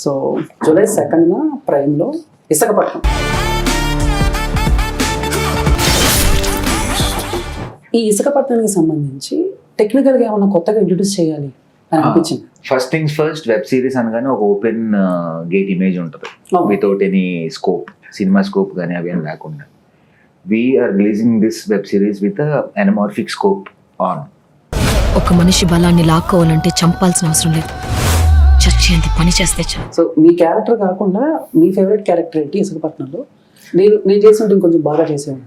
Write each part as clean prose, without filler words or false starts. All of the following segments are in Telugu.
సో జూలై 2న ప్రైమ్లో విశాఖపట్నం. ఈ విశాఖపట్నానికి సంబంధించి టెక్నికల్గా ఏమన్నా కొత్తగా ఇంట్రొడ్యూస్ చేయాలి అని అనిపించింది. First things first, web series అనగానే ఒక ఓపెన్ గేట్ ఇమేజ్ ఉంటుంది without any scope, cinema scope కానీ అవి ఏం లేకుండా. We are releasing this web series with anamorphic scope on. ఒక మనిషి బలాన్ని లాక్కోవాలంటే చంపాల్సిన అవసరం లేదు, చచ్చేంత పని చేస్తే చాలు. సో మీ క్యారెక్టర్ కాకుండా మీ ఫేవరెట్ క్యారెక్టర్ ఏంటి విశాఖపట్నంలో? నేను చేస్తుంటే ఇంకొంచెం బాగా చేసేవాడిని.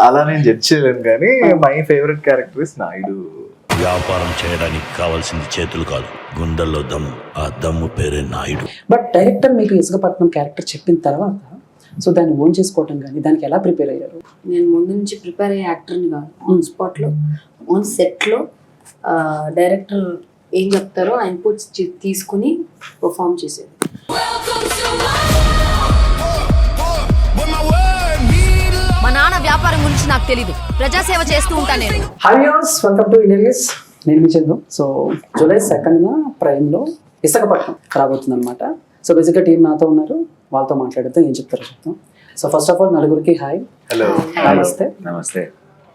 అలా నేను జడ్జ్ చేయలేను, కానీ my favourite character is Naidu. వ్యాపారం చేయడానికి కావాల్సింది చేతులు కాదు, గుండెల్లో దమ్ము. ఆ దమ్ము పేరే నాయుడు. బట్ డైరెక్టర్ మీకు విశాఖపట్నం క్యారెక్టర్ చెప్పిన తర్వాత సో దాన్ని ఓన్ చేసుకోవటం కానీ దానికి ఎలా ప్రిపేర్ అయ్యారు? నేను ముందు నుంచి ప్రిపేర్ అయ్యే యాక్టర్ని కాదు, ఆన్ స్పాట్లో ఆన్ సెట్లో డైరెక్టర్ ఏం చెప్తారో ఆ ఇన్పుట్స్ తీసుకుని పర్ఫామ్ చేసేది. మా నాన్న వ్యాపారం గురించి నాకు తెలీదు, ప్రజాసేవ చేస్తూ ఉంటాను నేను. Hi viewers, welcome to Indians. నేను మీ చందు. సో జూలై 2న ప్రైమ్లో విశాఖపట్నం రాబోతుంది అనమాట. సో బేసిక్గా టీం నాతో ఉన్నారు, వాళ్ళతో మాట్లాడితే ఏం చెప్తారో చెప్తాం. సో ఫస్ట్ ఆఫ్ ఆల్ నలుగురికి హాయ్. హలో. నమస్తే. నమస్తే.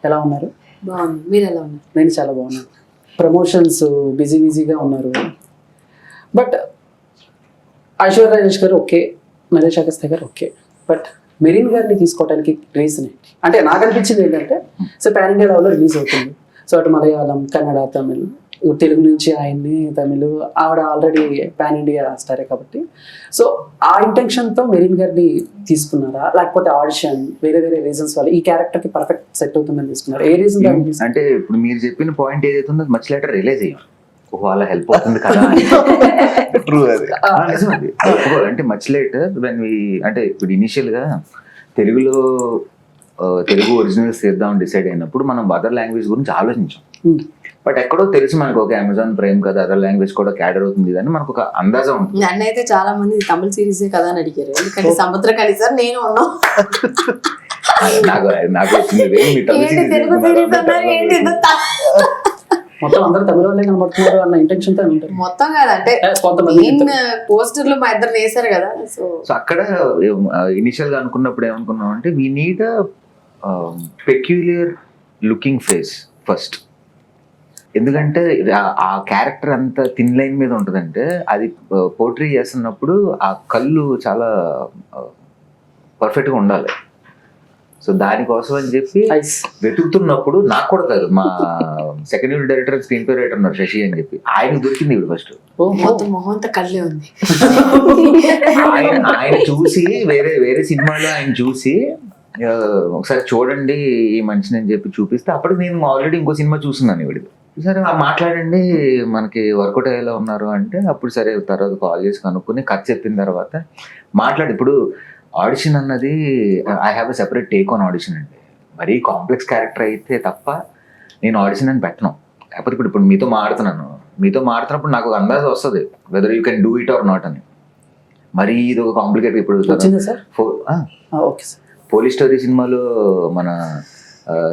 ఎలా ఉన్నారు? బాగుంది, మీరు ఎలా ఉన్నారు? నేను చాలా బాగున్నాను. ప్రమోషన్స్ బిజీగా ఉన్నారు. బట్ ఐశ్వర్య రాజేష్ గారు ఓకే, నరేష్ అగస్త్య గారు ఓకే, బట్ మెరీన్ గారిని తీసుకోవడానికి రీజన్ ఏంటి? అంటే నాకు అనిపించింది ఏంటంటే సో పాన్ ఇండియా లెవెల్లో రిలీజ్ అవుతుంది. సో అటు మలయాళం, కన్నడ, తమిళ్, తెలుగు నుంచి ఆయన్ని, తమిళ్ ఆవిడ ఆల్రెడీ పాన్ ఇండియా స్టారే కాబట్టి సో ఆ ఇంటెన్షన్తో మెరీన్ గారిని తీసుకున్నారా, లేకపోతే ఆడిషన్ వేరే రీజన్స్ వల్ల ఈ క్యారెక్టర్కి పర్ఫెక్ట్ సెట్ అవుతుందని తీసుకున్నారు? ఏ రీజన్? అంటే ఇప్పుడు మీరు చెప్పిన పాయింట్ ఏదైతే ఉందో మచ్ లెటర్ రిలైజ్ అయ్యాం, వాళ్ళ హెల్ప్ అవుతుంది కదా. ట్రూ అది. అంటే మచ్ లేటర్ వెన్ వి, అంటే ఇప్పుడు ఇనిషియల్ గా తెలుగులో తెలుగు ఒరిజినల్స్ చేద్దాం డిసైడ్ అయినప్పుడు మనం అదర్ లాంగ్వేజ్ గురించి ఆలోచించాం. బట్ ఎక్కడో తెలుసు మనకు ఒక అమెజాన్ ప్రైమ్ కదా, అదర్ లాంగ్వేజ్ కూడా క్యాడర్ అవుతుంది అని మనకు ఒక అందాజా ఉంటుంది. నన్ను అయితే చాలా మంది తమిళ సిరీసే కదా అని అడిగారు, ఎందుకంటే సముద్ర కలిసారు నేను ఉన్నాం. నాకు వచ్చింది తెలుగు సిరీస్ అన్నారు ఏంటి మొత్తం అందరూ తమిళ వాళ్ళే కనబడుతున్నారు అన్న ఇంటెన్షన్ తో ఉంటారు. మొత్తం కాదంటే పోస్టర్లు మా ఇద్దరు వేసారు కదా. సో అక్కడ ఇనిషియల్ గా అనుకున్నప్పుడు ఏమనుకున్నాం అంటే we need peculiar looking face first. ఎందుకంటే ఆ క్యారెక్టర్ అంత థిన్ లైన్ మీద ఉంటుందంటే అది పోర్ట్రీ చేస్తున్నప్పుడు ఆ కళ్ళు చాలా పర్ఫెక్ట్గా ఉండాలి. సో దానికోసం అని చెప్పి వెతుకుతున్నప్పుడు నాకు కూడా కాదు, మా second unit director screen play writer ఉన్నారు శశి అని చెప్పి, ఆయన దొరికింది ఇప్పుడు ఫస్ట్. మొత్తం మొహంతో కళ్ళే ఉంది. ఆయన చూసి వేరే సినిమాలో ఆయన చూసి ఒకసారి చూడండి ఈ మనిషిని అని చెప్పి చూపిస్తే అప్పటికి నేను ఆల్రెడీ ఇంకో సినిమా చూస్తున్నాను ఇవిడిది. సరే మాట్లాడండి మనకి వర్కౌట్ అయ్యేలా ఉన్నారు అంటే అప్పుడు సరే తర్వాత కాల్ చేసి కనుక్కొని కథ చెప్పిన తర్వాత మాట్లాడి. ఇప్పుడు ఆడిషన్ అన్నది I have a separate take on audition అండి. మరీ కాంప్లెక్స్ క్యారెక్టర్ అయితే తప్ప నేను ఆడిషన్ అని పెట్టను. కాకపోతే ఇప్పుడు మీతో మాడుతున్నప్పుడు నాకు ఒక అందాజ వస్తుంది whether you can do it or not అని. మరీ ఇది ఒక కాంప్లికేట్. ఇప్పుడు పోలీస్ స్టోరీ సినిమాలో మన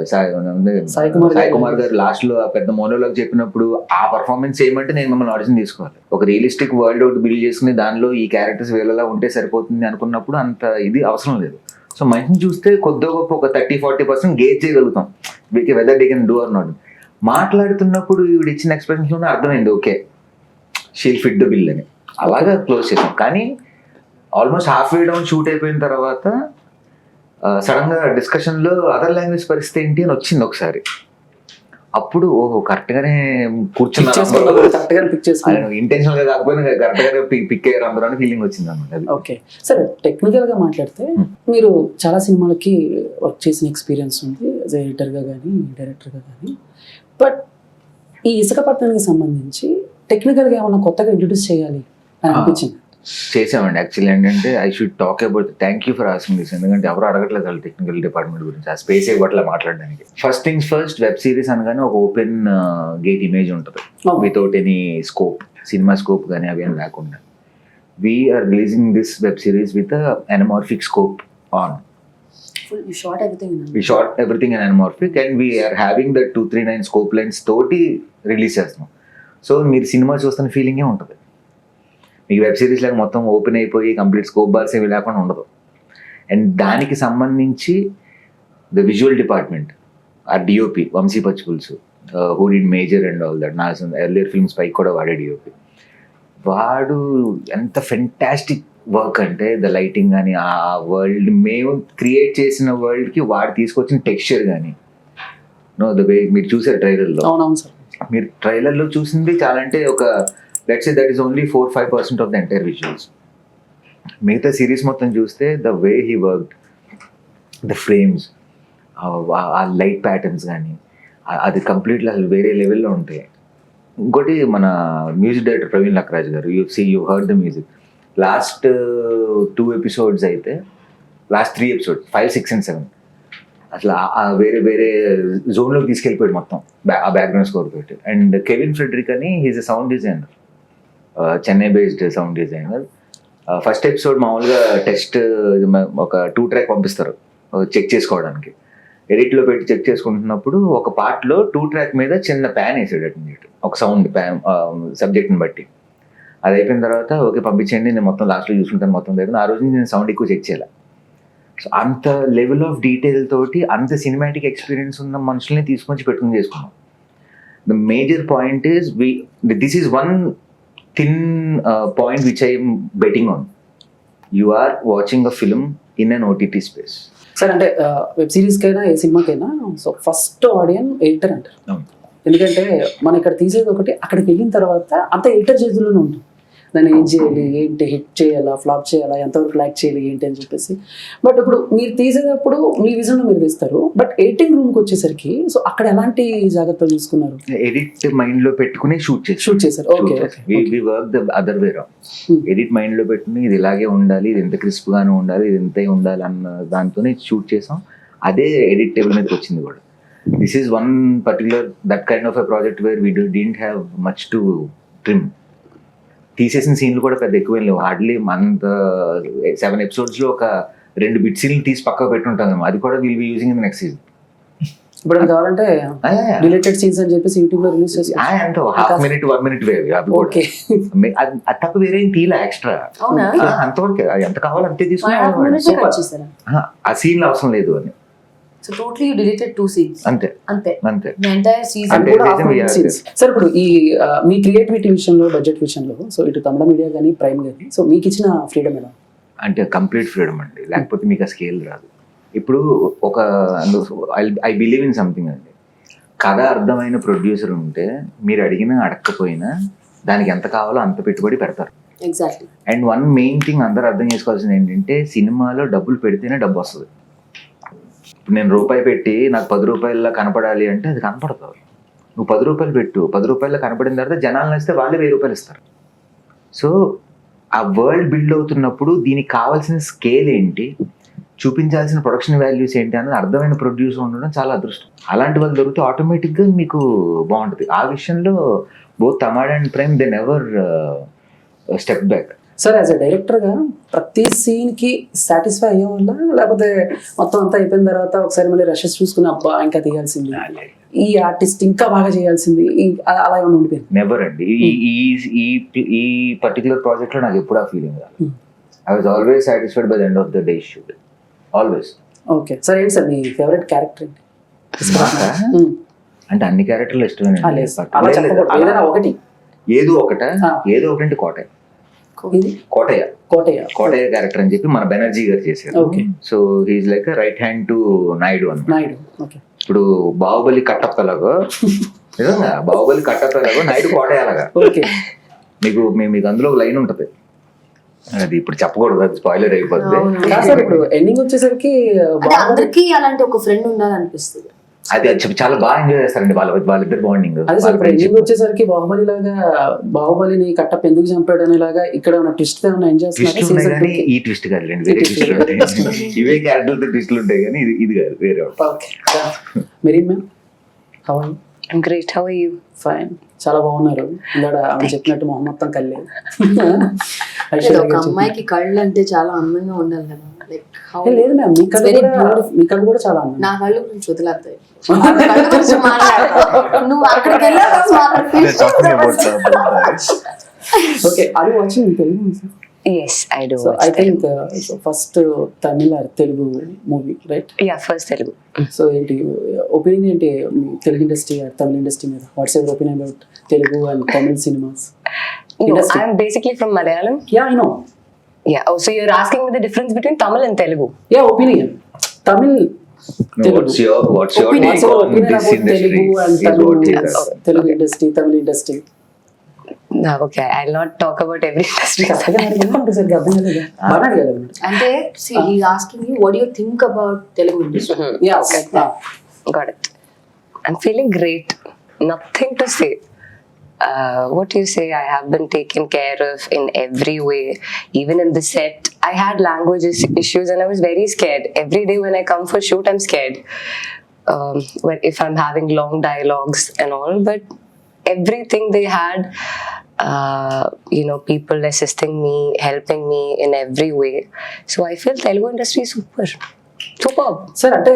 సాయి కుమార్ గారు లాస్ట్ లో పెద్ద మోనోలాగ్ చెప్పినప్పుడు ఆ పర్ఫార్మెన్స్ చేయమంటే నేను మిమ్మల్ని ఆడిషన్ తీసుకోవాలి. ఒక రియలిస్టిక్ వరల్డ్ అవుట్ బిల్డ్ చేసుకుని దానిలో ఈ క్యారెక్టర్స్ వీళ్ళలా ఉంటే సరిపోతుంది అనుకున్నప్పుడు అంత ఇది అవసరం లేదు. సో మనిషిని చూస్తే కొద్ది గొప్ప ఒక 30-40% గేజ్ చేయగలుగుతాం whether they can do or not. మాట్లాడుతున్నప్పుడు ఈవిడ ఇచ్చిన ఎక్స్ప్రెషన్స్ లోనే అర్థమైంది okay she'll fit the bill అని. అలాగా క్లోజ్ చేసాం. కానీ ఆల్మోస్ట్ హాఫ్ వే డౌన్ షూట్ అయిపోయిన తర్వాత సడన్ గా డిస్కషన్ లో అదర్ లాంగ్వేజ్ పరిస్థితి ఏంటి అని వచ్చింది ఒకసారి. అప్పుడు ఓహో కరెక్ట్ గానే కూర్చున్నారు, ఇంటెన్షనల్ గా కాకపోయినా కరెక్ట్ గానే పిక్ అయ్యారు అందరూ అని ఫీలింగ్ వచ్చింది అనమాట. ఓకే సరే, టెక్నికల్ గా మాట్లాడితే మీరు చాలా సినిమాలకి వర్క్ చేసిన ఎక్స్పీరియన్స్ ఉంది యాజ్ ఎడిటర్ గా కానీ డైరెక్టర్ గా కానీ. బట్ ఈ విశాఖపట్నానికి సంబంధించి టెక్నికల్ గా ఏమన్నా కొత్తగా ఇంట్రొడ్యూస్ చేయాలి అని అనిపించింది? చేసామండి. యాక్చువల్లీ ఏంటంటే I should talk about, thank you for asking this. ఎందుకంటే ఎవరు అడగట్లేదు వాళ్ళు టెక్నికల్ డిపార్ట్మెంట్ గురించి, ఆ స్పేస్ ఇవ్వట్లే మాట్లాడడానికి. First things first, web series అనగానే ఒక ఓపెన్ గేట్ ఇమేజ్ ఉంటుంది without any scope, cinema scope కానీ అవి ఏం లేకుండా. We are releasing this web series with anamorphic scope on. We shot everything in anamorphic and we are having the 239 scope lens తోటి రిలీజ్ చేస్తున్నాం. సో మీరు సినిమా చూస్తున్న ఫీలింగే ఉంటుంది. మీకు వెబ్ సిరీస్ లాగా మొత్తం ఓపెన్ అయిపోయి కంప్లీట్ స్కోప్ బార్స్ ఏవి లేకుండా ఉండదు. అండ్ దానికి సంబంధించి ద విజువల్ డిపార్ట్మెంట్, ఆ DOP Vamsi Pachipulusu, who did major and all that, నా ఎర్లియర్ ఫిల్మ్స్ పైకి కూడా వాడే డిఓపి. వాడు ఎంత ఫెంటాస్టిక్ వర్క్ అంటే ద లైటింగ్ కానీ, ఆ వరల్డ్ మేము క్రియేట్ చేసిన వరల్డ్కి వాడు తీసుకొచ్చిన టెక్స్చర్ కానీ, నో ద వే మీరు చూసారు ట్రైలర్లో. అవునవును సార్. మీరు ట్రైలర్లో చూసింది చాలా అంటే ఒక let's say that is only 4-5% of the entire visuals. మిగతా సిరీస్ మొత్తం చూస్తే the way he worked, the frames, ఆ లైట్ ప్యాటర్న్స్ కానీ అది కంప్లీట్లీ అసలు వేరే లెవెల్లో ఉంటాయి. ఇంకోటి మన మ్యూజిక్ డైరెక్టర్ ప్రవీణ్ లక్రాజ్ గారు, you heard the music. Last 2 episodes అయితే, లాస్ట్ 3 ఎపిసోడ్స్ 5, 6 and 7 అసలు వేరే వేరే జోన్లోకి తీసుకెళ్ళిపోయాడు మొత్తం ఆ బ్యాక్గ్రౌండ్ స్కోర్ తోటి. అండ్ కెవిన్ ఫ్రెడరిక్ అని he's a sound designer, Chennai based sound designer. First episode మామూలుగా టెస్ట్ ఒక 2 track పంపిస్తారు చెక్ చేసుకోవడానికి. ఎడిట్లో పెట్టి చెక్ చేసుకుంటున్నప్పుడు ఒక పార్ట్లో 2 track మీద చిన్న ప్యాన్ వేసాడు అటు, ఒక సౌండ్ ప్యాన్ సబ్జెక్ట్ని బట్టి. అది అయిపోయిన తర్వాత ఓకే పంపించండి, నేను మొత్తం లాస్ట్లో చూసుకుంటాను మొత్తం దగ్గర. ఆ రోజు నేను సౌండ్ ఎక్కువ చెక్ చేయాలి. సో అంత లెవెల్ ఆఫ్ డీటెయిల్ తోటి అంత సినిమాటిక్ ఎక్స్పీరియన్స్ ఉన్న మనుషుల్ని తీసుకొచ్చి పెట్టుకుని చేసుకున్నాం. The major point is this is one thin point which I'm betting on. You are watching a film in an OTT space. Sir అంటే వెబ్ సిరీస్కైనా ఏ సినిమాకైనా సో ఫస్ట్ ఆడియన్ ఎడిటర్ అంటారు. ఎందుకంటే మనం ఇక్కడ తీసేది ఒకటి, అక్కడికి వెళ్ళిన తర్వాత అంత ఎడిటర్ చేతుల్లోనే ఉంటుంది. దాన్ని ఏం చేయాలి, ఏంటి హిట్ చేయాలా, ఫ్లాప్ చేయాలా, ఎంతవరకు ల్యాక్ చేయాలి ఏంటి అని చెప్పేసి. బట్ ఇప్పుడు మీరు తీసేటప్పుడు మీ విజన్లో మీరు తీస్తారు, బట్ ఎడిటింగ్ రూమ్కి వచ్చేసరికి సో అక్కడ ఎలాంటి జాగ్రత్తలు తీసుకున్నారు? ఎడిట్ మైండ్లో పెట్టుకుని షూట్ చేశారు. Okay, we work the other way round. Edit మైండ్లో పెట్టుకుని ఇది ఇలాగే ఉండాలి, ఇది ఎంత క్రిస్ప్గానే ఉండాలి, ఇది ఎంత ఉండాలి అన్న దాంతోనే షూట్ చేసాం. అదే ఎడిట్ టేబుల్ మీదకి వచ్చింది కూడా. This is one particular that kind of a project where we didn't have much to trim. తీసేసిన సీన్లు కూడా పెద్ద ఎక్కువ లేవు. హార్డ్లీ అంత 7 ఎపిసోడ్స్లో ఒక 2 బిట్ సీన్లు తీసి పక్కకు పెట్టుంటాం. అది కూడా will be using in the next season. ఇప్పుడు కావాలంటే డిలీటెడ్ సీన్స్ అని చెప్పేసి యూట్యూబ్ లో రిలీజ్ చేసి అంత 1/2 minute 1 minute వే ఓకే, అది తప్ప వేరే తీలా ఎక్స్ట్రా అంతవరకు ఎంత కావాలో అంతే తీసుకుని ఆ సీన్లు అవసరం లేదు అని. So totally you deleted 2 scenes. అంతే. The entire season. సార్ ఇప్పుడు ఈ మీ క్రియేటివిటీ విషయంలో, బడ్జెట్ విషయంలో సో ఇటు తమిళ మీడియా కానీ ప్రైమ్ కానీ సో మీకు ఇచ్చిన ఫ్రీడమ్ ఎలా? అంటే కంప్లీట్ ఫ్రీడమ్ అండి, లేకపోతే మీకు ఆ స్కేల్ రాదు. ఇప్పుడు ఒక ఐ బిలీవ్ ఇన్ సంథింగ్ అండి, కథ అర్థమైన ప్రొడ్యూసర్ ఉంటే మీరు అడిగినా అడగకపోయినా దానికి ఎంత కావాలో అంత పెట్టుబడి పెడతారు. Exactly. And one main thing అందరూ అర్థం చేసుకోవాల్సింది ఏంటంటే, సినిమాలో డబ్బులు పెడితేనే డబ్బు వస్తుంది. ఇప్పుడు నేను రూపాయి పెట్టి నాకు 10 రూపాయల కనపడాలి అంటే అది కనపడదు. నువ్వు 10 రూపాయలు పెట్టు, 10 రూపాయలు కనపడిన తర్వాత జనాలను ఇస్తే వాళ్ళే 1000 రూపాయలు ఇస్తారు. సో ఆ వరల్డ్ బిల్డ్ అవుతున్నప్పుడు దీనికి కావాల్సిన స్కేల్ ఏంటి, చూపించాల్సిన ప్రొడక్షన్ వాల్యూస్ ఏంటి అన్నది అర్థమైన ప్రొడ్యూసర్ ఉండడం చాలా అదృష్టం. అలాంటి వాళ్ళు దొరికితే ఆటోమేటిక్గా మీకు బాగుంటుంది. ఆ విషయంలో both Tamil and prime they never step back. Sir as a డైరెక్టర్గా ప్రతి సీన్కి సాటిస్ఫై అయ్యేవాళ్ళ, లేకపోతే మొత్తం అంతా అయిపోయిన తర్వాత ఒకసారి మళ్ళీ రషెస్ చూసుకుని అబ్బా ఇంకా తీయాల్సింది, ఈ ఆర్టిస్ట్ ఇంకా బాగా చేయాల్సింది, అలా ఏమైనా ఉండిపోయింది? నెవర్ అండి. ఈ పర్టికులర్ ప్రాజెక్ట్లో నాకు ఎప్పుడు ఆ ఫీలింగ్ రాదు. I was always satisfied by the end of the day shoot, always. Okay sir, ఏంటి సార్ మీ ఫేవరెట్ క్యారెక్టర్ ఏంటి? అంటే అన్ని క్యారెక్టర్లు ఇష్టమే. ఒకటి ఏదో ఒకటి కోటయ్య క్యారెక్టర్ అని చెప్పి మన బెనర్జీ గారు చేశారు. So he's like right hand to Naidu అన్నమాట. ఇప్పుడు బాహుబలి కట్టప్పలాగా, నిజంగా బాహుబలి కట్టప్పలాగా నాయుడు కోటయ్యలాగా. మీకు అందులో ఒక లైన్ ఉంటది, అది ఇప్పుడు చెప్పకూడదు, అది స్పాయిలర్ అయిపోతుంది. ఇప్పుడు ఎండింగ్ వచ్చేసరికి అందరికీ అలాంటి ఒక ఫ్రెండ్ ఉండాలనిపిస్తుంది. అది చాలా బాగా ఎంజాయ్ చేస్తారండి వాళ్ళిద్దరు బాండింగ్. అదే సార్ ఎండింగ్ వచ్చేసరికి బాహుబలి లాగా, బాహుబలిని కట్టప్ప ఎందుకు చంపాడు అనేలాగా ఇక్కడ ఉన్న ట్విస్ట్ ఏమైనా ఎంజాయ్ చేస్తున్నారు? ఈ ట్విస్ట్ కాదు, వేరే ట్విస్ట్ ఉంటాయి. ఇవే క్యారెక్టర్లతో ట్విస్ట్లు ఉంటాయి కానీ ఇది కాదు, వేరే. మెరీన్ ma'am, how are you? I'm great. How are you? Fine. చాలా బాగున్నారు. ఇందాక ఆమె చెప్పినట్టు మొహం మొత్తం కళ్ళే. ఒక అమ్మాయికి కళ్ళు అంటే చాలా అందంగా ఉండాలి కదా. లేదు మ్యామ్, మీ కళ్ళు కూడా చాలా అందం. నా కళ్ళు గురించి వదిలేస్తాయి. నువ్వు అక్కడికి ఓకే, అది watching Telugu. Yes, I do. So watch I Telugu. Think first Tamil Telugu movie, right? Yeah, first Telugu. So ఏంటి ఒపీనియన్ ఏంటి మీ తెలుగు ఇండస్ట్రీ తమిళ ఇండస్ట్రీ మీద? What's your opinion about Telugu and Tamil cinemas? No, Industry. I'm basically from Malayalam. Yeah, I know. Yeah. Oh, so you're asking me the difference between Tamil and Telugu? Yeah, opinion Tamil Telugu. What's your What's your take on opinion this about industry? Telugu and Is what Tamil? is Telugu industry, Tamil industry. No, okay. I'll not talk about every industry. సరిగ్గా అర్థం కాలేదా? బాగా అడగాలి. అంటే he's asking you what do you think about Telugu industry. Yes. Got it. I'm feeling great. Nothing to say. What do you say? I have been taken care of in every way. Even in the set, I had language issues and I was very scared. Every day when I come for shoot, I'm scared. If I'm having long dialogues and all, but everything they had, people assisting me, helping me in every way. So I feel Telugu industry is super. Sir అంటే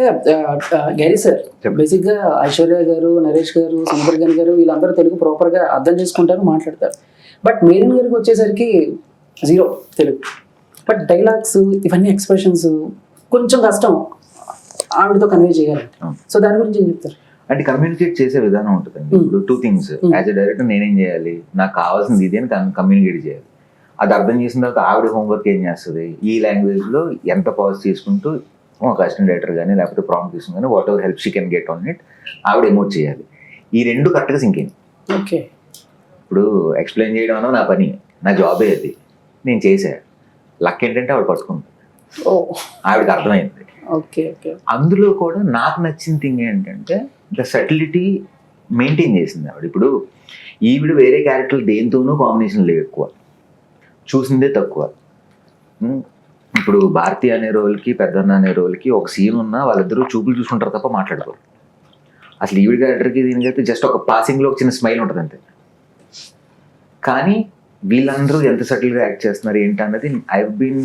గైరీ సార్, బేసిక్ గా ఐశ్వర్య గారు, నరేష్ గారు, సముద్రగన్ గారు వీళ్ళందరూ తెలుగు ప్రాపర్ గా అర్థం చేసుకుంటారు, మాట్లాడతారు. బట్ మేరిన్ గారికి వచ్చేసరికి జీరో తెలుగు. బట్ డైలాగ్స్ ఇవన్నీ ఎక్స్ప్రెషన్స్ కొంచెం కష్టం ఆవిడతో కన్వే చేయాలి. సో దాని గురించి ఏం చెప్తారు? అంటే కమ్యూనికేట్ చేసే విధానం ఉంటుందండి. ఇప్పుడు 2 things. యాజ్ ఎ డైరెక్టర్ నేనేం చేయాలి, నాకు కావాల్సింది ఇది అని కమ్యూనికేట్ చేయాలి. అది అర్థం చేసిన తర్వాత ఆవిడ హోంవర్క్ ఏం చేస్తుంది, ఈ లాంగ్వేజ్ లో ఎంత పాజ్ తీసుకుంటూ ఒక అసిస్టెంట్ డైరెక్టర్ కానీ లేకపోతే ప్రాంప్ట్ తీసుకుని కానీ what ever help she can get on it ఆవిడ ఎమోట్ చేయాలి. ఈ 2 కరెక్ట్గా సింక్ అయింది. ఓకే, ఇప్పుడు ఎక్స్ప్లెయిన్ చేయడం అన్న నా పని, నా జాబే అది, నేను చేసా. లక్ ఏంటంటే ఆవిడ పట్టుకుంది, ఆవిడకి అర్థమైంది. Okay okay. అందులో కూడా నాకు నచ్చిన థింగ్ ఏంటంటే ద సటిలిటీ మెయింటైన్ చేసింది ఆవిడ. ఇప్పుడు ఈవిడ వేరే క్యారెక్టర్లు దేంతోనూ కాంబినేషన్ లేవు, ఎక్కువ చూసిందే తక్కువ. ఇప్పుడు భారతి అనే రోల్కి పెద్దన్న అనే రోల్కి ఒక సీన్ ఉన్నా వాళ్ళిద్దరూ చూపులు చూసుకుంటారు తప్ప మాట్లాడుకోరు. అసలు ఈవిడ క్యారెక్టర్కి దీనికైతే జస్ట్ ఒక పాసింగ్లో ఒక చిన్న స్మైల్ ఉంటుంది అంతే. కానీ వీళ్ళందరూ ఎంత సటిల్గా యాక్ట్ చేస్తున్నారు ఏంటి అన్నది I been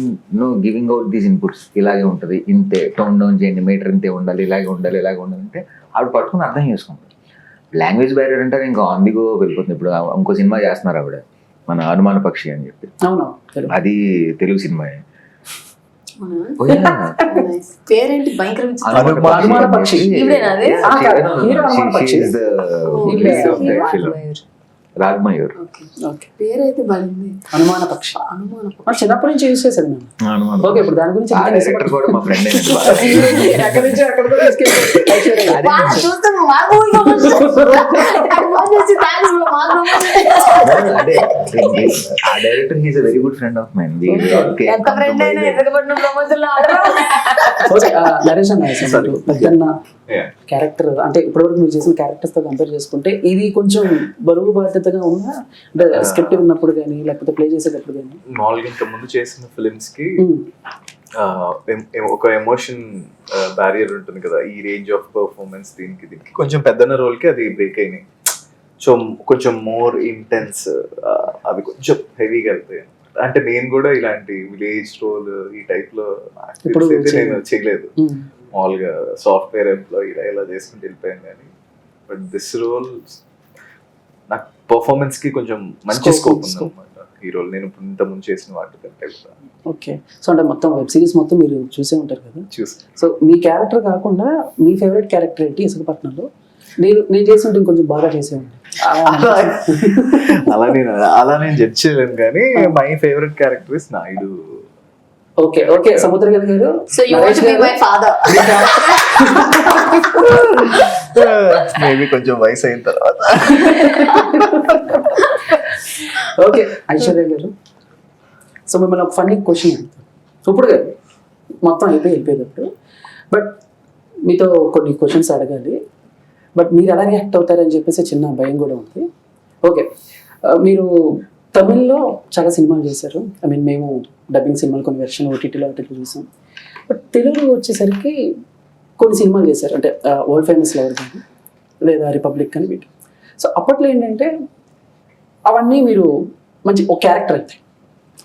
giving out these inputs. ఇలాగే ఉంటుంది, ఇంతే టోన్ డౌన్ చేయండి, మీటర్ ఇంతే ఉండాలి, ఇలాగే ఉండాలి, ఇలాగే ఉండాలి అంటే ఆవిడ పట్టుకుని అర్థం చేసుకుంటారు. లాంగ్వేజ్ బ్యారియర్ అంటే ఇంకా ఆన్ ది గో వెళ్ళిపోతుంది. ఇప్పుడు ఇంకో సినిమా చేస్తున్నారు ఆవిడ, మన అనుమాన పక్షి అని చెప్పి, అది తెలుగు సినిమా. పేరేంటి భయంకర అనుమాన పక్షి. రాగ్మయూర్ పేరైతే బాగుంది, అనుమాన పక్షి. చిన్నప్పటి నుంచి యూజ్ చేశాను నేను. ఓకే, ఇప్పుడు దాని గురించి కూడా మా ఫ్రెండ్ ఆ director he's a very good friend of mine. Naresh అన్న పెద్దన్న క్యారెక్టర్ అంటే ఇప్పటివరకు మీరు చేసిన క్యారెక్టర్స్ తో కంపేర్ చేసుకుంటే ఇది కొంచెం బరువు బాధ్యతగా ఉన్నా అంటే స్క్రిప్ట్ ఉన్నప్పుడు కానీ లేకపోతే ప్లే చేసేటప్పుడు కానీ? మామూలుగా ఇంకా ముందు చేసిన ఫిల్మ్స్ కి ఒక ఎమోషన్ బ్యారియర్ ఉంటుంది కదా, ఈ రేంజ్ ఆఫ్ పర్ఫార్మెన్స్ దీనికి కొంచెం పెద్దన్న రోల్ కి అది బ్రేక్ అయినాయి. సో కొంచెం మోర్ ఇంటెన్స్, అవి కొంచెం హెవీగా వెళ్తాయి. అంటే నేను కూడా ఇలాంటి విలేజ్ రోల్ ఈ టైప్ లో నేను చేయలేదు. మామూలుగా సాఫ్ట్వేర్ ఎంప్లాయీ ఇలా చేసుకుంటూ వెళ్ళిపోయాను. కానీ బట్ దిస్ రోల్ నాకు పర్ఫార్మెన్స్ కి కొంచెం మంచి స్కోప్ ఉంది అనమాట ఈ రోల్, నేను ఇంత ముందు చేసిన వాటి కంటే కూడా. ఓకే, సో అంటే మొత్తం వెబ్ సిరీస్ మొత్తం మీరు చూసే ఉంటారు కదా? చూసి. సో మీ క్యారెక్టర్ కాకుండా మీ ఫేవరెట్ క్యారెక్టర్ ఏంటి విశాఖపట్నంలో? నేను చేసి ఉంటే కొంచెం బాగా చేసేవాడిని. అలా నేను జడ్జ్ చేయలేను, కానీ my favourite character is Naidu. Okay okay, Samuthirakani గారు. So you want to be my father? Maybe కొంచెం వయసు అయిన తర్వాత. ఓకే, ఐశ్వర్య గారు. సో మిమ్మల్ని ఒక ఫన్నీ క్వశ్చన్ అడుగుతాను. ఇప్పుడు గారు మొత్తం వెళ్ళిపోయేటప్పుడు బట్ మీతో కొన్ని క్వశ్చన్స్ అడగాలి. బట్ మీరు ఎలా రియాక్ట్ అవుతారని చెప్పేసి చిన్న భయం కూడా ఉంది. ఓకే, మీరు తమిళ్లో చాలా సినిమాలు చేశారు. ఐ మీన్ మేము డబ్బింగ్ సినిమాలు కొన్ని వెర్షన్ ఓటీటీలో అట్లా చూసాం. బట్ తెలుగు వచ్చేసరికి కొన్ని సినిమాలు చేశారు, అంటే వరల్డ్ ఫేమస్ లవర్ కానీ లేదా రిపబ్లిక్ కానీ వీటి. సో అప్పట్లో ఏంటంటే అవన్నీ మీరు మంచి ఒక క్యారెక్టర్ అవుతాయి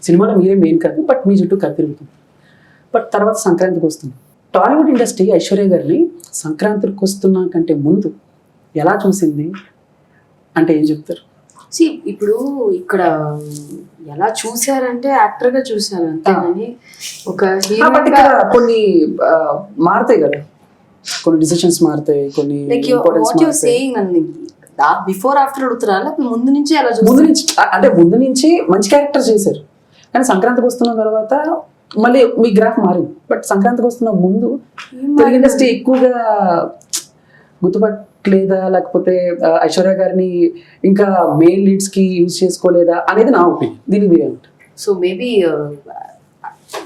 సినిమాలో, మీరే మెయిన్ కాదు బట్ మీ చుట్టూ కథ తిరుగుతుంది. బట్ తర్వాత సంక్రాంతికి వస్తుంది. టాలీవుడ్ ఇండస్ట్రీ ఐశ్వర్య గారిని సంక్రాంతికి వస్తున్నా కంటే ముందు ఎలా చూసింది అంటే ఏం చెప్తారు? ఇప్పుడు ఇక్కడ ఎలా చూసారంటే యాక్టర్ గా చూసాను అంతేగాని ఒక హీరో బట్ ఇక్కడ కొన్ని మారుతాయి కదా, కొన్ని డిసిషన్స్ మారుతాయి, కొన్ని లైక్ importance వాట్ యువర్ మారుతాయి. సేయింగ్ నన్ను బిఫోర్ ఆఫ్టర్ అడుగుతారా లేకపోతే ముందు నుంచి అలా ముందు చూసి నుంచి అంటే ముందు నుంచి మంచి క్యారెక్టర్ చేశారు, కానీ సంక్రాంతికి వస్తున్న తర్వాత మళ్ళీ మీ గ్రాఫ్ మారింది. బట్ సంక్రాంతికి వస్తున్న ముందు తెలుగు ఇండస్ట్రీ ఎక్కువగా గుర్తుపట్టలేదా, లేకపోతే ఐశ్వర్య గారిని ఇంకా మెయిన్ లీడ్స్ కి యూజ్ చేసుకోలేదా అనేది నా ఒపీనియన్. దీనికి మీరేమంటారు? సో మేబీ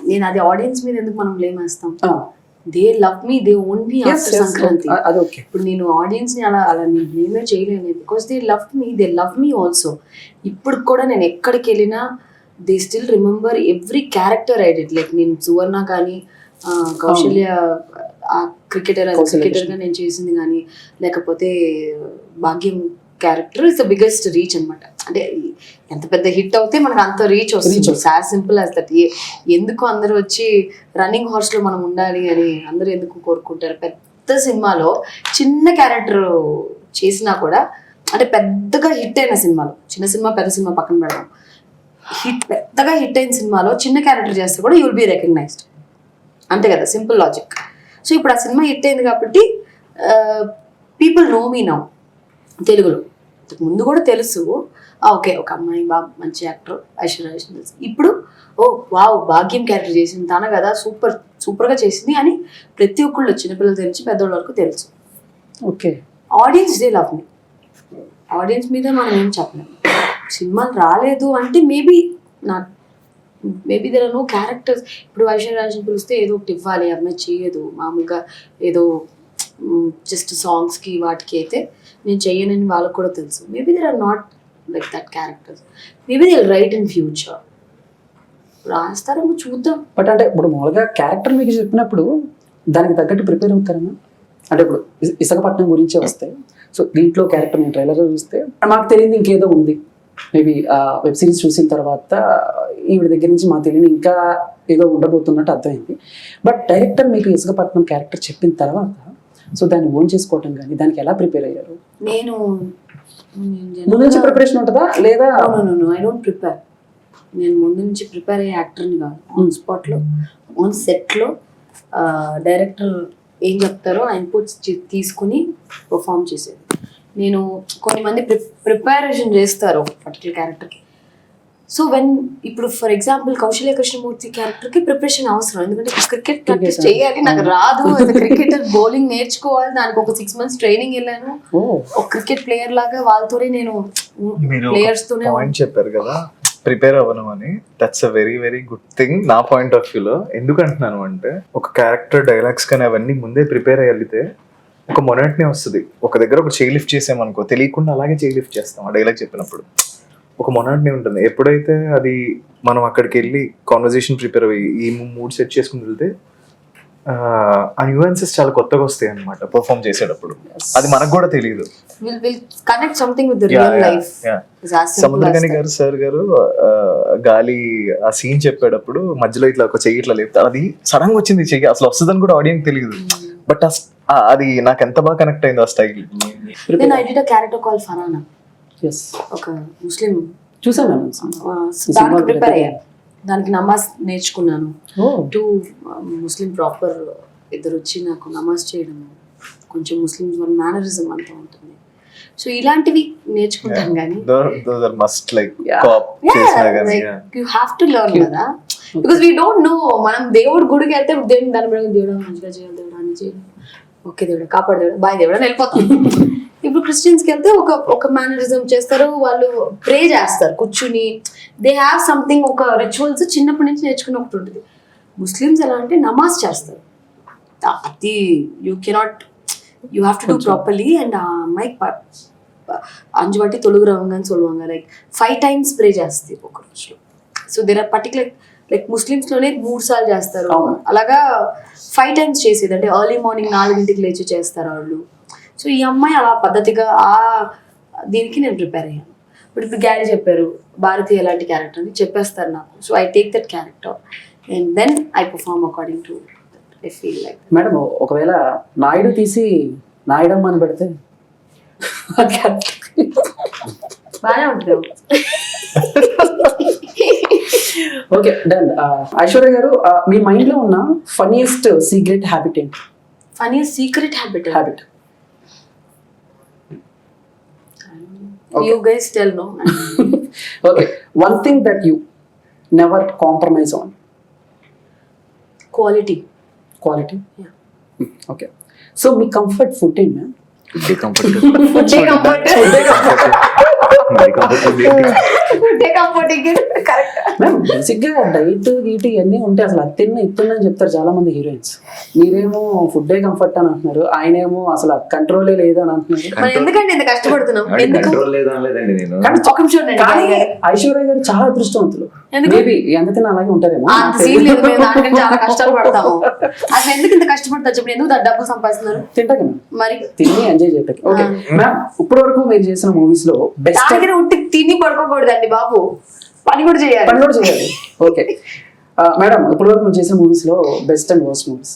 నేను అది ఆడియన్స్ మీద ఎందుకు మనం బ్లేమ్ వేస్తాం? They love me, they own me after Sankranti. అది ఓకే. ఇప్పుడు నేను ఆడియన్స్ ని అలా నేను బ్లేమే చేయలేను, because they love me also. ఇప్పుడు కూడా నేను ఎక్కడికి వెళ్ళినా they still remember every character I did. Like నేను సువర్ణ కానీ కౌశల్య క్రికెటర్ గా నేను చేసింది కానీ, లేకపోతే భాగ్యం character is the biggest reach అనమాట. అంటే ఎంత పెద్ద హిట్ అవుతే మనకు అంత రీచ్ వస్తుంది. As simple as that. ఎందుకు అందరూ వచ్చి రన్నింగ్ హార్స్ లో మనం ఉండాలి అని అందరూ ఎందుకు కోరుకుంటారు? పెద్ద సినిమాలో చిన్న క్యారెక్టర్ చేసినా కూడా, అంటే పెద్దగా హిట్ అయిన సినిమాలో, చిన్న సినిమా పెద్ద సినిమా పక్కన పెడదాం, పెద్దగా హిట్ అయిన సినిమాలో చిన్న క్యారెక్టర్ చేస్తే కూడా యూ విల్ బి రికగ్నైజ్డ్. అంతే కదా, సింపుల్ లాజిక్. సో ఇప్పుడు ఆ సినిమా హిట్ అయింది కాబట్టి పీపుల్ నో మీ నౌ. తెలుగులో ముందు కూడా తెలుసు, ఓకే ఒక అమ్మాయి బాగా మంచి యాక్టర్ ఐశ్వర్య తెలుసు. ఇప్పుడు ఓ వావ్ భాగ్యం క్యారెక్టర్ చేసింది తన కదా, సూపర్గా చేసింది అని ప్రతి ఒక్కళ్ళు చిన్నపిల్లల నుంచి పెద్దవాళ్ళ వరకు తెలుసు. Okay. Audience they love me. Audience మీద మనం ఏం చెప్పలేము. సినిమాలు రాలేదు అంటే maybe there are no characters. ఇప్పుడు ఐశ్వర్య పిలిస్తే ఏదో ఒకటి ఇవ్వాలి, అమ్మాయి చేయదు. మామూలుగా ఏదో జస్ట్ సాంగ్స్కి వాటికి అయితే నేను చెయ్యనని వాళ్ళకు కూడా తెలుసు. Maybe there are not like that characters. Maybe they write in future. రాస్తారేమో చూద్దాం. బట్ అంటే ఇప్పుడు మామూలుగా క్యారెక్టర్ మీకు చెప్పినప్పుడు దానికి తగ్గట్టు ప్రిపేర్ అవుతారన్నా? అంటే ఇప్పుడు విశాఖపట్నం గురించే వస్తాయి. సో దీంట్లో క్యారెక్టర్ నేను ట్రైలర్ చూస్తే మాకు తెలియదు ఇంకేదో ఉంది, మేబీ వెబ్ సిరీస్ చూసిన తర్వాత ఈవిడ దగ్గర నుంచి మాకు తెలియని ఇంకా ఏదో ఉండబోతున్నట్టు అర్థమైంది. బట్ డైరెక్టర్ మీకు విశాఖపట్నం క్యారెక్టర్ చెప్పిన తర్వాత సో దాన్ని ఓన్ చేసుకోవటం కానీ దానికి ఎలా ప్రిపేర్ అయ్యారు? నేను ముందు నుంచి ప్రిపరేషన్ ఉంటుందా లేదా? I don't prepare. నేను ముందు నుంచి ప్రిపేర్ అయ్యే యాక్టర్ని కాదు. ఆన్ స్పాట్లో, ఆన్ సెట్లో డైరెక్టర్ ఏం చెప్తారో ఆ ఇన్పుట్స్ తీసుకుని పర్ఫామ్ చేసేది. నేను కొన్ని మంది ప్రిపరేషన్ చేస్తారు పర్టికులర్ క్యారెక్టర్కి. సో ఇప్పుడు ఫర్ ఎగ్జాంపుల్ కౌశల్య కృష్ణమూర్తి క్యారెక్టర్కి ప్రిపరేషన్ అవసరం, ఎందుకంటే క్రికెట్ ప్రాక్టీస్ చేయాలి. నాకు రాదు, క్రికెటర్ బౌలింగ్ నేర్చుకోవాలి, దానికి ఒక 6 months ట్రైనింగ్ వెళ్ళాను. ఒక క్రికెట్ ప్లేయర్ లాగా వాళ్ళతోనే నేను ప్లేయర్స్ తోనే పాయింట్ చెప్పారు కదా ప్రిపేర్ అవ్వను అని. That's a very very good thing నా పాయింట్ ఆఫ్ వ్యూలో. ఎందుకు అంటున్నాను అంటే ఒక క్యారెక్టర్ డైలాగ్స్ కానీ అవన్నీ ముందే ప్రిపేర్ అయ్యలితే ఒక మొనటిని వస్తుంది. ఒక దగ్గర ఒక చేయి లిఫ్ట్ చేసామనుకో, తెలియకుండా అలాగే చేయి లిఫ్ట్ చేస్తాం ఆ డైలాగ్ చెప్పినప్పుడు. ఒక మొనటిని ఉంటుంది. ఎప్పుడైతే అది మనం అక్కడికి వెళ్ళి కాన్వర్జేషన్ ప్రిపేర్ అయ్యి ఈ మూడ్ సెట్ చేసుకుని వెళ్తే ఆ న్యూయన్సెస్ చాలా కొత్తగా వస్తాయి అనమాట పర్ఫామ్ చేసేటప్పుడు. అది మనకు కూడా తెలియదు. Connect something with the real life. Samuthirakani గారు సార్ గారు గాలి ఆ సీన్ చెప్పేటప్పుడు మధ్యలో ఇట్లా ఒక చెయ్యి ఇట్లా లేపుతారు. అది సడన్ గా వచ్చింది చెయ్యి, అసలు వస్తుందని కూడా ఆడియన్స్ తెలియదు. బట్ అది నాకు ఎంత బాగా కనెక్ట్ అయింది ఆ స్టైల్. నేను I did a character call ఫరానా, ఒక ముస్లిం. చూసాను దానికి ప్రిపేర్ అయ్యా, దానికి నమాజ్ నేర్చుకున్నాను. 2 ముస్లిం ప్రాపర్ ఇద్దరు వచ్చి నాకు నమాజ్ చేయడం, కొంచెం ముస్లిమ్స్ వాళ్ళ మేనరిజం అంతా ఉంటుంది. సో ఇలాంటివి నేర్చుకుంటాను. కానీ యూ హ్యావ్ టు లెర్న్ కదా, బికాస్ వీ డోంట్ నో. మనం దేవుడు గుడికి వెళ్తే దాని మీద దేవుడు మంచిగా చేయాలి, దేవుడు అని చేయాలి, ఓకే దేవుడు కాపాడు, దేవుడు బాయ్ దేవుడు అని వెళ్ళిపోతాం. ఇప్పుడు క్రిస్టియన్స్కి వెళ్తే ఒక మేనరిజం చేస్తారు, వాళ్ళు ప్రే చేస్తారు కూర్చుని. దే హ్యావ్ సంథింగ్, ఒక రిచువల్స్ చిన్నప్పటి నుంచి నేర్చుకుని ఒకటి ఉంటుంది. ముస్లిమ్స్ ఎలా అంటే నమాజ్ చేస్తారు. అది you cannot, you have to do properly. And ఆ అమ్మాయి 5 వాటి తొలుగు రావంగానే సొలువంగా లైక్ 5 times ప్రే చేస్తుంది ఒక రోజులో. So there are particular like ముస్లిమ్స్లోనే 3 సార్లు చేస్తారు. అలాగా 5 times చేసేది, అంటే ఎర్లీ మార్నింగ్ 4 లేచి చేస్తారు వాళ్ళు. సో ఈ అమ్మాయి అలా పద్ధతిగా దీనికి నేను ప్రిపేర్ అయ్యాను. బట్ ఇప్పుడు గ్యారీ చెప్పారు భారతి ఎలాంటి క్యారెక్టర్ అని చెప్పేస్తారు నాకు. So I take that character and then I perform according to I feel like. Madam ఒకవేళ నాయుడు తీసి నాయుడమ్మ అని పెడితే బాగానే ఉంటుంది. Okay done. ఐశ్వర్య గారు, మీ మైండ్ లో ఉన్న ఫన్నీయెస్ట్ సీక్రెట్ హ్యాబిట్ ఏంటి? Funniest secret habit. You guys tell no. Okay, one thing that you never compromise on. Quality. Quality. Yeah. Okay, so me comfort food ఏంటి మ్యామ్? మ్యామ్ బేసిక్ గా డైట్ గీట్ ఇవన్నీ ఉంటే అసలు అది తిన్నా ఇస్తున్నా అని చెప్తారు చాలా మంది హీరోయిన్స్. మీరేమో ఫుడ్డే కంఫర్ట్ అని అంటున్నారు, ఆయనేమో అసలు కంట్రోలే లేదు అని అంటున్నారు. మనం ఎందుకంటే ఇంత కష్టపడుతున్నాం? ఎందుకు? కంట్రోల్ లేదండి నేను. కానీ ఒక నిమిషం ఉండండి. కానీ ఐశ్వర్య గారు చాలా అదృష్టవంతులు. ఎందుకు? మేబీ ఎంత తిన్నా అలాగే ఉంటారేమో. అంత సీన్ లేదు, మేము దానికని చాలా కష్టాలు పడతాము. అసలు ఎందుకు ఇంత కష్టపడతారు చెప్పండి? ఎందుకు డబ్బులు సంపాదిస్తున్నారు? తింటాక మరి తిని ఎంజాయ్ చేయటానికి. ఓకే మ్యామ్, ఇప్పటి వరకు మీరు చేసిన మూవీస్ లో బెస్ట్ దానికి ఉట్టి తిని పడుకోకూడదండి బాబు, పని కూడా చేయాలి. పని కూడా చేయాలి. ఓకే మేడం, ఇప్పటి వరకు మీరు చేసిన మూవీస్ లో best and worst movies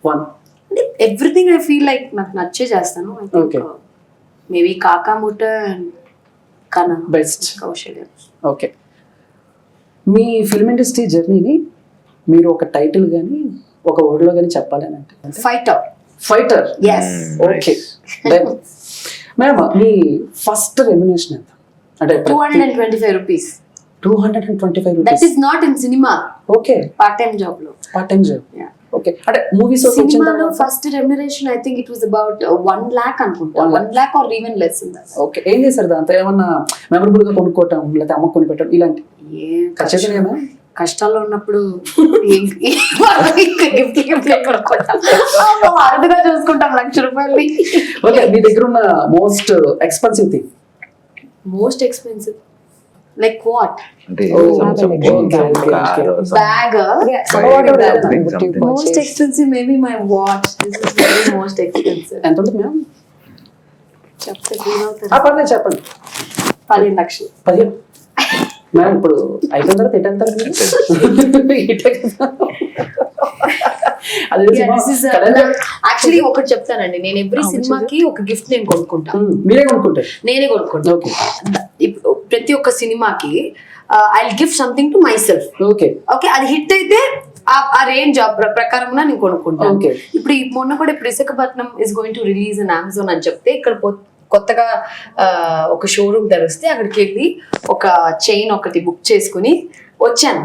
one. Everything I feel like నాకు నచ్చే చేస్తాను. Okay. మేబీ కాకాముట్ట అండ్ కన్నా బెస్ట్. కౌశల్యం. ఓకే, మీ ఫిల్మ్ ఇండస్ట్రీ జర్నీని మీరు ఒక టైటిల్ కానీ ఒక వర్డ్ లో కానీ చెప్పాలి అని అంటే fighter. Fighter. Yes. Okay madam, మీ ఫస్ట్ రెమ్యునేషన్ ఎంత? అంటే 225 rupees. 225 that rupees. Is not in cinema, okay, part time job లో. Part time job. Yeah. Okay, అంటే మూవీస్ సినిమాలో first remuneration I think it was about 1 lakh అనుకుంటా. 1 lakh or even less in that. Okay, ఏం చేశారు దాంతో? ఏమన్నా మెమరబుల్ గా కొనుక్కోవటం లేకపోతే అమ్మ కొని పెట్టడం ఇలాంటి ఖచ్చితంగా కష్టాల్లో ఉన్నప్పుడు గిఫ్ట్ కొనుక్కుంటాం, అరుదుగా చూసుకుంటాం 1,00,000 రూపాయలు. ఓకే, మీ దగ్గర ఉన్న most expensive thing? Most expensive like what? అంటే bag. something. Most expensive maybe my watch. This is very most expensive. ఎంత ఉంటుంది మ్యామ్? చెప్తే ఫీల్ అవుతారు. పర్లేదు చెప్పండి. 15 లక్షలు. 15 మ్యామ్. ఇప్పుడు అయిపోయిన తర్వాత ఎటంటారు? యాక్చువల్లీ ఒకటి చెప్తానండి, నేను ఎవ్రీ సినిమాకి ఒక గిఫ్ట్ నేను కొనుక్కుంటాను. మీరే కొనుక్కుంటారు? నేనే కొనుక్కుంటాను. ఓకే, ప్రతి ఒక్క సినిమాకి I give something to my self. Okay, okay, అది హిట్ అయితే ఆ రేంజ్ ప్రకారం నేను కొనుక్కుంటాను. Okay. ఇప్పుడు మొన్న కూడా ఇప్పుడు Visakhapatnam is going to release in Amazon అని చెప్తే ఇక్కడ కొత్తగా ఒక షోరూమ్ తెరిస్తే అక్కడికి వెళ్ళి ఒక చైన్ ఒకటి బుక్ చేసుకుని వచ్చాను.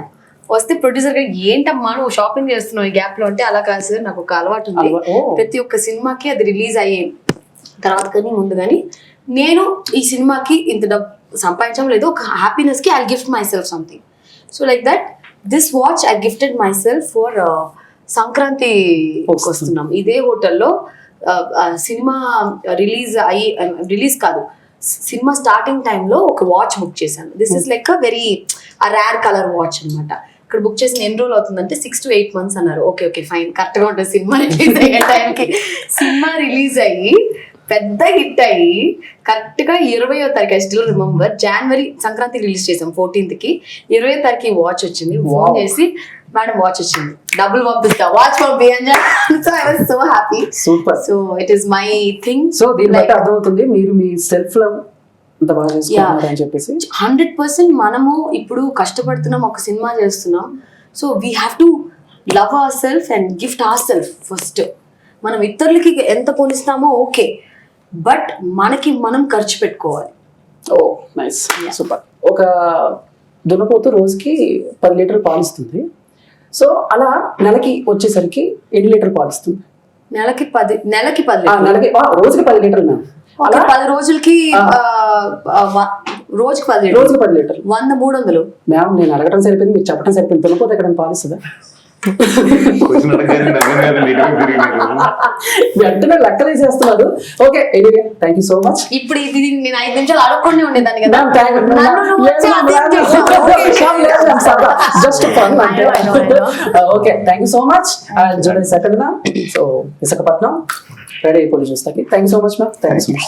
వస్తే ప్రొడ్యూసర్ గా ఏంటమ్మా నువ్వు షాపింగ్ చేస్తున్నావు ఈ గ్యాప్ లో అంటే, అలా కాదు సార్, నాకు ఒక అలవాటు ఉంది. ప్రతి ఒక్క సినిమాకి అది రిలీజ్ అయ్యే తర్వాత కానీ ముందు కానీ నేను ఈ సినిమాకి ఇంత డబ్బు సంపాదించడం లేదు, ఒక హ్యాపీనెస్ కి I gift my self something. So like that this watch I gifted my self for Sankranti వస్తున్నాం. ఇదే హోటల్లో సినిమా రిలీజ్ కాదు, సినిమా స్టార్టింగ్ టైంలో ఒక వాచ్ బుక్ చేశాను. This is like a very rare colour watch అనమాట. ఇక్కడ బుక్ చేసిన ఎన్ని రోజులు అవుతుందంటే 6 to 8 months అన్నారు. ఓకే ఓకే ఫైన్, కరెక్ట్ గా ఉంటుంది. సినిమా రిలీజ్ అయ్యే టైంకి సినిమా రిలీజ్ అయ్యి పెద్ద హిట్ అయ్యి కరెక్ట్ గా 20వ తారీఖు, I still remember, January Sankranti release చేసాం 14th కి. 20వ తారీఖు వాచ్ వచ్చింది. ఫోన్ చేసి మేడం వాచ్ వచ్చింది, డబ్బులు పంపిస్తా, వాచ్ పంపి అని. So I was so happy. Super. So it is my thing. So దీన్ని బట్టి అర్థమవుతుంది మీరు మీ సెల్ఫ్ లవ్ ఇంత బాగా చేసుకుంటున్నారు అని చెప్పేసి. 100% మనము ఇప్పుడు కష్టపడుతున్నాం, ఒక సినిమా చేస్తున్నాం. So we have to love our self and gift our self first. మనం ఇతరులకి ఎంత కొనిస్తామో ఓకే, బట్ మనకి మనం ఖర్చు పెట్టుకోవాలి. ఓ నైస్, సూపర్. ఒక దున్నపోతు రోజుకి 10 లీటర్లు పాలిస్తుంది. సో అలా నెలకి వచ్చేసరికి ఎన్ని లీటర్లు పాలిస్తుంది? నెలకి 10 నెలకి రోజుకి 10 లీటర్లు. అలా 10 రోజులకి రోజుకి 10 లీటర్లు. రోజుకి 10 లీటర్లు. 100 300. మ్యామ్ నేను అడగడం సరిపోయింది, మీరు చెప్పడం సరిపోయింది. దున్నపోతే ఎక్కడ పాలిస్తుందా? వెంటనే లెక్కలే చేస్తున్నారు. Okay, anyway thank you so much. ఇప్పుడు ఇది నేను 5 నిమిషాలు అడగకుండా ఉండేదాన్ని కదా. Just fun. Okay, thank you so much. July 2nd so Visakhapatnam ready అయిపోయి చూస్తాకి. Thank you so much ma'am. Thank you so much.